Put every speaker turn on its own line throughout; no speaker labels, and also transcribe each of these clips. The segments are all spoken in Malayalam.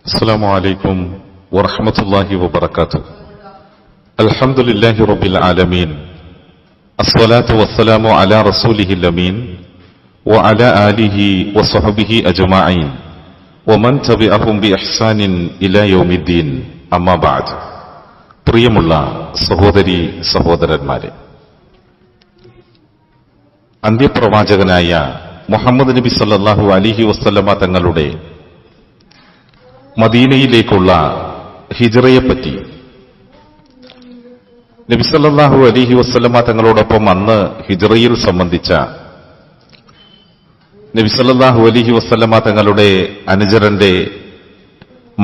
السلام عليكم ورحمة الله وبركاته. الحمد لله رب العالمين، الصلاة والسلام على رسوله الأمين وعلى آله وصحبه أجمعين ومن تبعهم بإحسان إلى يوم الدين. أما بعد. പ്രിയമുള്ള സഹോദരി സഹോദരന്മാരെ, അന്ത്യപ്രവാചകനായ മുഹമ്മദ് നബി സല്ലല്ലാഹു അലൈഹി വസല്ലമ തങ്ങളുടെ മദീനയിലേക്കുള്ള ഹിജ്റയെപ്പറ്റി നബി സല്ലല്ലാഹു അലൈഹി വസല്ലമ തങ്ങളോടൊപ്പം അന്ന് ഹിജ്റയിൽ സംബന്ധിച്ച നബി സല്ലല്ലാഹു അലൈഹി വസല്ലമ തങ്ങളുടെ അനുചരന്റെ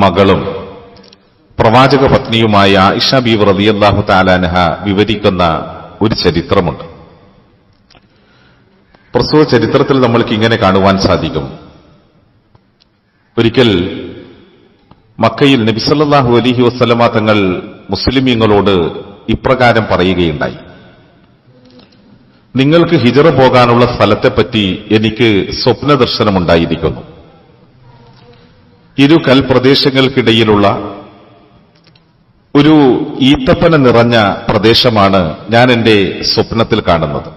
മകളും പ്രവാചക പത്നിയുമായ ആയിഷ ബീവി റളിയല്ലാഹു തആല അൻഹ വിവരിക്കുന്ന ഒരു ചരിത്രമുണ്ട്. പ്രസ്തുത ചരിത്രത്തിൽ നമ്മൾക്ക് ഇങ്ങനെ കാണുവാൻ സാധിക്കും. ഒരിക്കൽ മക്കയിൽ നബി സല്ലല്ലാഹു അലൈഹി വസല്ലമ തങ്ങൾ മുസ്ലിമീങ്ങളോട് ഇപ്രകാരം പറയുകയുണ്ടായി: നിങ്ങൾക്ക് ഹിജ്റ പോകാനുള്ള സ്ഥലത്തെപ്പറ്റി എനിക്ക് സ്വപ്നദർശനമുണ്ടായിരിക്കുന്നു. ഇരു കൽപ്രദേശങ്ങൾക്കിടയിലുള്ള ഒരു ഈത്തപ്പന നിറഞ്ഞ പ്രദേശമാണ് ഞാൻ എന്റെ സ്വപ്നത്തിൽ കാണുന്നത്.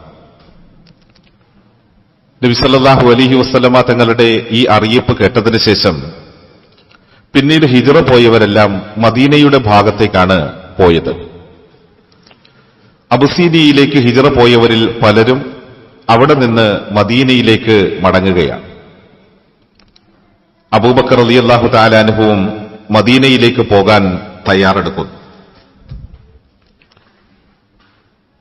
നബി സല്ലല്ലാഹു അലൈഹി വസല്ലമ തങ്ങളുടെ ഈ അറിയിപ്പ് കേട്ടതിന് ശേഷം പിന്നീട് ഹിജ്റ പോയവരെല്ലാം മദീനയുടെ ഭാഗത്തേക്കാണ് പോയത്. അബുസീനിയയിലേക്ക് ഹിജ്റ പോയവരിൽ പലരും അവിടെ നിന്ന് മദീനയിലേക്ക് മടങ്ങുകയാണ്. അബൂബക്കർ റളിയല്ലാഹു തആല അൻഹുവും മദീനയിലേക്ക് പോകാൻ തയ്യാറെടുക്കുന്നു.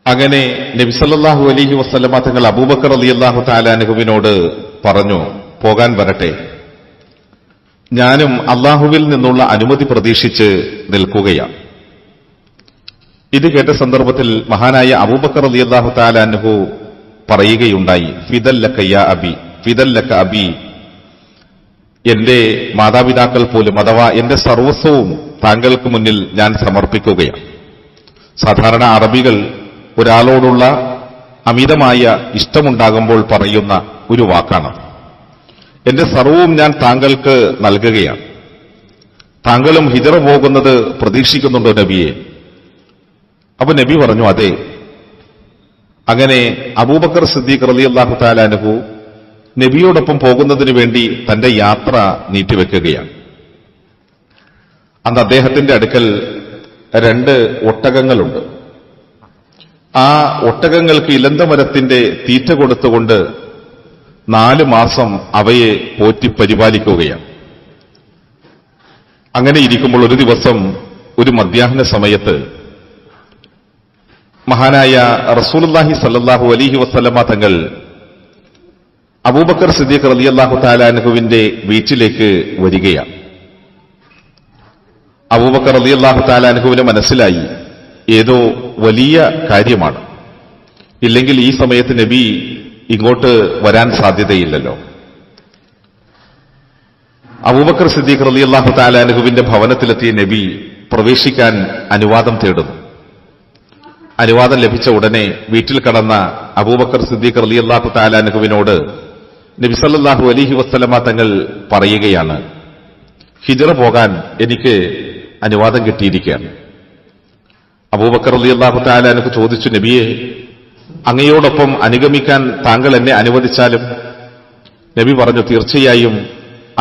അങ്ങനെ നബി സല്ലല്ലാഹു അലൈഹി വസല്ലമ തങ്ങൾ അബൂബക്കർ റളിയല്ലാഹു തആല അൻഹുവിനോട് പറഞ്ഞു, പോകാൻ വരട്ടെ, ഞാനും അള്ളാഹുവിൽ നിന്നുള്ള അനുമതി പ്രതീക്ഷിച്ച് നിൽക്കുകയാണ്. ഇത് കേട്ട സന്ദർഭത്തിൽ മഹാനായ അബൂബക്കർ റളിയല്ലാഹു തആല അൻഹു പറയുകയുണ്ടായി, ഫിദല്ലക യാ അബി, ഫിദല്ലക അബി, എന്റെ മാതാപിതാക്കൾ പോലും അഥവാ എന്റെ സർവസ്വവും താങ്കൾക്ക് മുന്നിൽ ഞാൻ സമർപ്പിക്കുകയാണ്. സാധാരണ അറബികൾ ഒരാളോടുള്ള അമിതമായ ഇഷ്ടമുണ്ടാകുമ്പോൾ പറയുന്ന ഒരു വാക്കാണ്. എന്റെ സർവവും ഞാൻ താങ്കൾക്ക് നൽകുകയാണ്. താങ്കളും ഹിജ്റ പോകുന്നത് പ്രതീക്ഷിക്കുന്നുണ്ടോ നബിയെ? അപ്പൊ നബി പറഞ്ഞു, അതെ. അങ്ങനെ അബൂബക്കർ സിദ്ദീഖ് റളിയല്ലാഹു തആല അൻഹു നബിയോടൊപ്പം പോകുന്നതിന് വേണ്ടി തന്റെ യാത്ര നീട്ടിവെക്കുകയാണ്. അന്ന് അദ്ദേഹത്തിന്റെ അടുക്കൽ 2 ഒട്ടകങ്ങളുണ്ട്. ആ ഒട്ടകങ്ങൾക്ക് ഇലന്തമരത്തിന്റെ തീറ്റ കൊടുത്തുകൊണ്ട് 4 മാസം അവയെ പോറ്റി പരിപാലിക്കുകയാണ്. അങ്ങനെ ഇരിക്കുമ്പോൾ ഒരു ദിവസം ഒരു മധ്യാഹ്ന സമയത്ത് മഹാനായ റസൂലുള്ളാഹി സ്വല്ലല്ലാഹു അലൈഹി വസല്ലമ തങ്ങൾ അബൂബക്കർ സിദ്ദീഖ് റളിയല്ലാഹു തആല അൻഹുവിന്റെ വീട്ടിലേക്ക് വരികയാണ്. അബൂബക്കർ റളിയല്ലാഹു തആല അൻഹുവിന് മനസ്സിലായി ഏതോ വലിയ കാര്യമാണ്. ഇല്ലെങ്കിൽ ഈ സമയത്ത് നബി ഇങ്ങോട്ട് വരാൻ സാധ്യതയില്ലല്ലോ. അബൂബക്കർ സിദ്ദീഖ് റളിയല്ലാഹു തആല അൻഹുവിന്റെ ഭവനത്തിലെത്തിയ നബി പ്രവേശിക്കാൻ അനുവാദം തേടുന്നു. അനുവാദം ലഭിച്ച ഉടനെ വീട്ടിൽ കടന്ന അബൂബക്കർ സിദ്ദീഖ് റളിയല്ലാഹു തആല അൻഹുവിനോട് നബി സല്ലല്ലാഹു അലൈഹി വസല്ലമ തങ്ങൾ പറയുകയാണ്, ഹിജ്റ പോകാൻ എനിക്ക് അനുവാദം കിട്ടിയിരിക്കുകയാണ്. അബൂബക്കർ റളിയല്ലാഹു തആല അൻഹു ചോദിച്ചു, നബിയെ, അങ്ങയോടൊപ്പം അനുഗമിക്കാൻ താങ്കൾ എന്നെ അനുവദിച്ചാലും? നബി പറഞ്ഞു, തീർച്ചയായും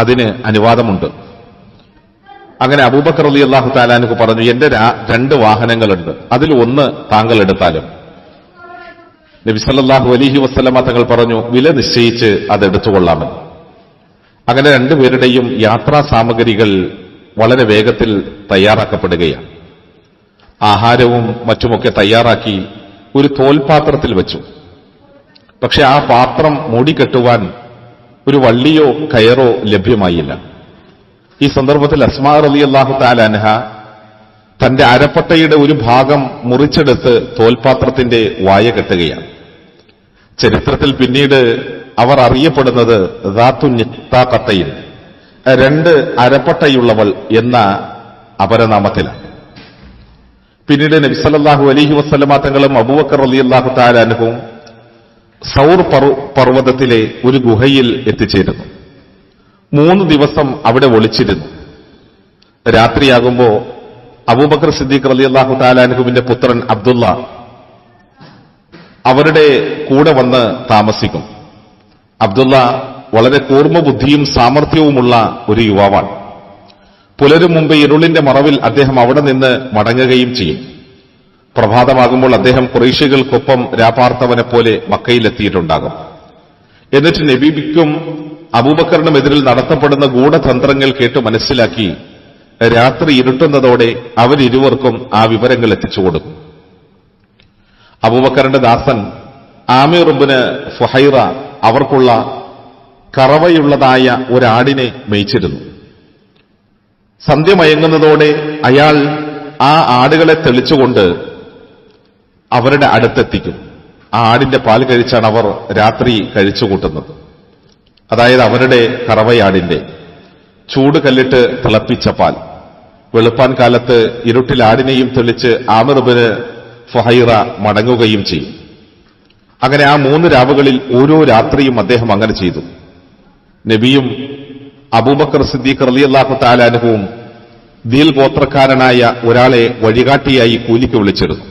അതിന് അനുവാദമുണ്ട്. അങ്ങനെ അബൂബക്കർ റളിയല്ലാഹു തആല അൻഹു പറഞ്ഞു, എന്റെ 2 വാഹനങ്ങളുണ്ട്, അതിൽ ഒന്ന് താങ്കൾ എടുത്താലും? നബി സല്ലല്ലാഹു അലൈഹി വസല്ലമ തങ്ങൾ പറഞ്ഞു, വില നിശ്ചയിച്ച് അതെടുത്തുകൊള്ളാമെന്ന്. അങ്ങനെ 2 പേരുടെയും യാത്രാ സാമഗ്രികൾ വളരെ വേഗത്തിൽ തയ്യാറാക്കപ്പെടുകയാണ്. ആഹാരവും മറ്റുമൊക്കെ തയ്യാറാക്കി ഒരു തോൽപാത്രത്തിൽ വെച്ചു. പക്ഷെ ആ പാത്രം മൂടിക്കെട്ടുവാൻ ഒരു വള്ളിയോ കയറോ ലഭ്യമായില്ല. ഈ സന്ദർഭത്തിൽ അസ്മാ റളിയല്ലാഹു തആല അൻഹ തന്റെ അരപ്പട്ടയുടെ ഒരു ഭാഗം മുറിച്ചെടുത്ത് തോൽപാത്രത്തിന്റെ വായ കെട്ടുകയാണ്. ചരിത്രത്തിൽ പിന്നീട് അവർ അറിയപ്പെടുന്നത് ദാത്തു നിത്താഖത്തൈൻ, 2 അരപ്പട്ടയുള്ളവൾ എന്ന അപരനാമത്തിലാണ്. പിന്നീട് നബി സല്ലല്ലാഹു അലൈഹി വസല്ലമ തങ്ങളും അബൂബക്കർ റളിയല്ലാഹു തആല അൻഹുവും സൗർ പർവ്വതത്തിലെ ഒരു ഗുഹയിൽ എത്തിച്ചേരുന്നു. 3 ദിവസം അവിടെ ഒളിച്ചിരുന്നു. രാത്രിയാകുമ്പോ അബൂബക്കർ സിദ്ദീഖ് റളിയല്ലാഹു തആല അൻഹുവിന്റെ പുത്രൻ അബ്ദുള്ള അവരുടെ കൂടെ വന്ന് താമസിക്കും. അബ്ദുള്ള വളരെ കൂർമ്മബുദ്ധിയും സാമർഥ്യവുമുള്ള ഒരു യുവാവാണ്. പുലരും മുമ്പ് ഇരുളിന്റെ മറവിൽ അദ്ദേഹം അവിടെ നിന്ന് മടങ്ങുകയും ചെയ്യും. പ്രഭാതമാകുമ്പോൾ അദ്ദേഹം ഖുറൈശികൾക്കൊപ്പം രാപാർത്തവനെ പോലെ മക്കയിലെത്തിയിട്ടുണ്ടാകും. എന്നിട്ട് നബിക്കും അബൂബക്കറിനുമെതിരിൽ നടത്തപ്പെടുന്ന ഗൂഢതന്ത്രങ്ങൾ കേട്ട് മനസ്സിലാക്കി രാത്രി ഇരുട്ടുന്നതോടെ അവരിരുവർക്കും ആ വിവരങ്ങൾ എത്തിച്ചു കൊടുക്കും. അബൂബക്കറിന്റെ ദാസൻ ആമിർ ഇബ്നു ഫുഹൈറ അവർക്കുള്ള കറവയുള്ളതായ ഒരാടിനെ മേയിച്ചിരുന്നു. സന്ധ്യ മയങ്ങുന്നതോടെ അയാൾ ആ ആടുകളെ തെളിച്ചുകൊണ്ട് അവരുടെ അടുത്തെത്തിക്കും. ആ ആടിന്റെ പാൽ കഴിച്ചാണ് അവർ രാത്രി കഴിച്ചുകൂട്ടുന്നത്. അതായത് അവരുടെ കറവയാടിന്റെ ചൂട് കല്ലിട്ട് തിളപ്പിച്ച പാൽ. വെളുപ്പാൻ കാലത്ത് ഇരുട്ടിൽ ആടിനെയും തെളിച്ച് ആമിർ ഇബ്നു ഫുഹൈറ മടങ്ങുകയും ചെയ്യും. അങ്ങനെ ആ 3 രാവുകളിൽ ഓരോ രാത്രിയും അദ്ദേഹം അങ്ങനെ ചെയ്തു. നബിയും അബൂബക്കർ സിദ്ദീഖ് റളിയല്ലാഹു തആല അൻഹുവും ദീൽ ഗോത്രക്കാരനായ ഒരാളെ വഴികാട്ടിയായി കൂലിക്ക് വിളിച്ചിരുന്നു.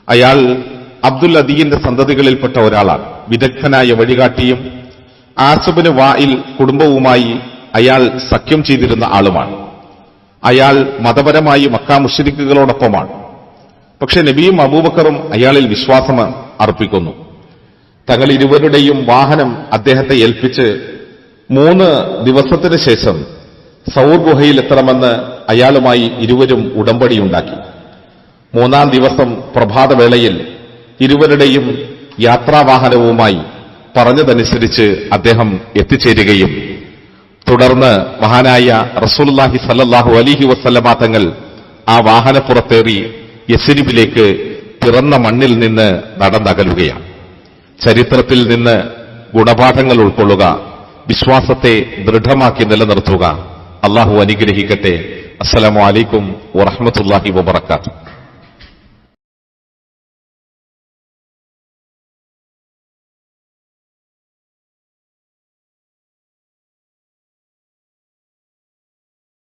അയാൾ അബ്ദുൽ അദീന്റെ സന്തതികളിൽപ്പെട്ട ഒരാളാണ്. വിദഗ്ധനായ വഴികാട്ടിയും ആസിബിന് വായിൽ കുടുംബവുമായി അയാൾ സഖ്യം ചെയ്തിരുന്ന ആളുമാണ്. അയാൾ മതപരമായി മക്കാ മുശ്രിക്കുകളോടൊപ്പമാണ്. പക്ഷെ നബിയും അബൂബക്കറും അയാളിൽ വിശ്വാസം അർപ്പിക്കുന്നു. തങ്ങൾ ഇരുവരുടെയും വാഹനം അദ്ദേഹത്തെ ഏൽപ്പിച്ച് 3 ദിവസത്തിന് ശേഷം സൗർ ഗുഹയിൽ എത്തണമെന്ന് അയാളുമായി ഇരുവരും ഉടമ്പടിയുണ്ടാക്കി. 3-ാം ദിവസം പ്രഭാതവേളയിൽ ഇരുവരുടെയും യാത്രാവാഹനവുമായി പറഞ്ഞതനുസരിച്ച് അദ്ദേഹം എത്തിച്ചേരുകയും തുടർന്ന് മഹാനായ റസൂലുള്ളാഹി സ്വല്ലല്ലാഹു അലൈഹി വസല്ലമ തങ്ങൾ ആ വാഹനപ്പുറത്തേറി യസ്രിബിലേക്ക് പിറന്ന മണ്ണിൽ നിന്ന് നടന്നകലുകയാണ്. ചരിത്രത്തിൽ നിന്ന് ഗുണപാഠങ്ങൾ ഉൾക്കൊള്ളുക, വിശ്വാസത്തെ ദൃഢമാക്കി നിലനിർത്തുക. അല്ലാഹു അനുഗ്രഹിക്കട്ടെ. അസ്സലാമു അലൈക്കും വറഹ്മത്തുള്ളാഹി വബറകാതുഹു.